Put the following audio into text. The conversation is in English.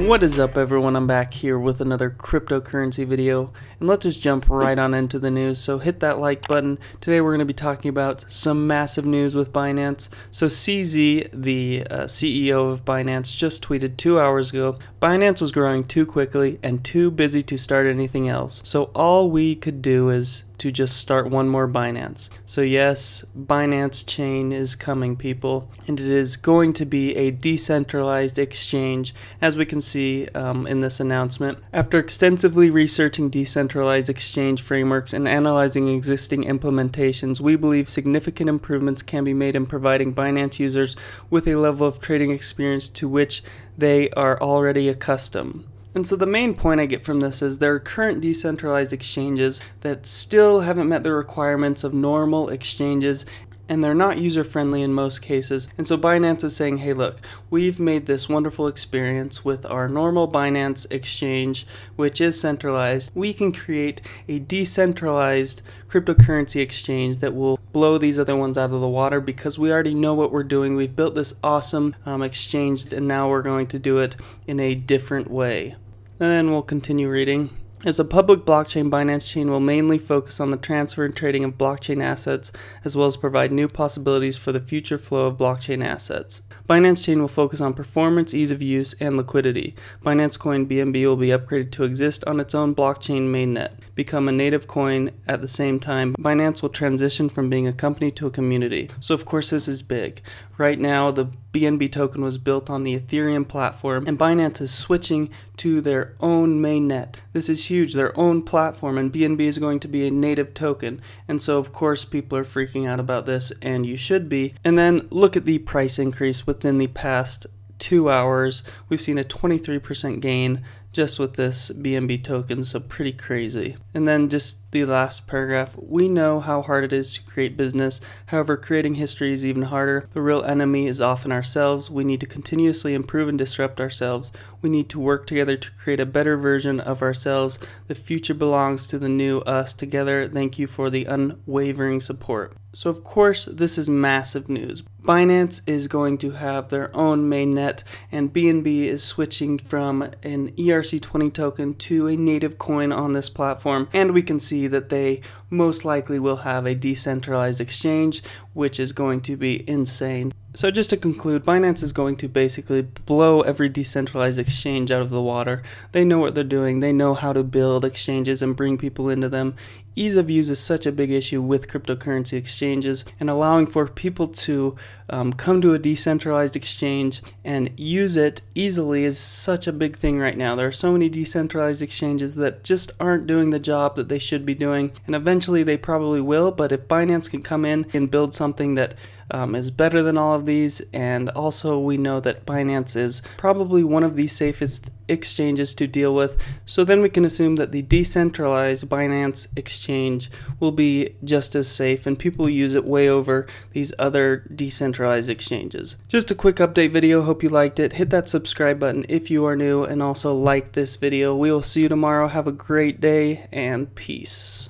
What is up, everyone? I'm back here with another cryptocurrency video, and let's just jump right on into the news. So hit that like button. Today we're going to be talking about some massive news with Binance. So CZ, the CEO of Binance, just tweeted 2 hours ago, Binance was growing too quickly and too busy to start anything else. So all we could do is to just start one more Binance. So yes, Binance chain is coming, people, and it is going to be a decentralized exchange, as we can see in this announcement. After extensively researching decentralized exchange frameworks and analyzing existing implementations, we believe significant improvements can be made in providing Binance users with a level of trading experience to which they are already accustomed. And so the main point I get from this is there are current decentralized exchanges that still haven't met the requirements of normal exchanges, and they're not user-friendly in most cases. And so Binance is saying, hey look, we've made this wonderful experience with our normal Binance exchange, which is centralized. We can create a decentralized cryptocurrency exchange that will blow these other ones out of the water, because we already know what we're doing. We've built this awesome exchange, and now we're going to do it in a different way. And then we'll continue reading. As a public blockchain, Binance Chain will mainly focus on the transfer and trading of blockchain assets, as well as provide new possibilities for the future flow of blockchain assets. Binance Chain will focus on performance, ease of use, and liquidity. Binance Coin BNB will be upgraded to exist on its own blockchain mainnet, become a native coin at the same time. Binance will transition from being a company to a community. So of course this is big. Right now the BNB token was built on the Ethereum platform, and Binance is switching to their own mainnet. This is huge, their own platform, and BNB is going to be a native token. And so of course people are freaking out about this, and you should be. And then look at the price increase within the past 2 hours. We've seen a 23% gain just with this BNB token, so pretty crazy. And then just the last paragraph, we know how hard it is to create business. However, creating history is even harder. The real enemy is often ourselves. We need to continuously improve and disrupt ourselves. We need to work together to create a better version of ourselves. The future belongs to the new us. Together, thank you for the unwavering support. So of course, this is massive news. Binance is going to have their own mainnet, and BNB is switching from an ERC20 token to a native coin on this platform, and we can see that they most likely will have a decentralized exchange, which is going to be insane. So just to conclude, Binance is going to basically blow every decentralized exchange out of the water. They know what they're doing. They know how to build exchanges and bring people into them. Ease of use is such a big issue with cryptocurrency exchanges, and allowing for people to come to a decentralized exchange and use it easily is such a big thing right now. There are so many decentralized exchanges that just aren't doing the job that they should be doing, and eventually they probably will. But if Binance can come in and build something that is better than all of these, and also we know that Binance is probably one of the safest exchanges to deal with, so then we can assume that the decentralized Binance exchange will be just as safe, and people use it way over these other decentralized exchanges. Just a quick update video. Hope you liked it. Hit that subscribe button if you are new, and also like this video. We will see you tomorrow. Have a great day, and peace.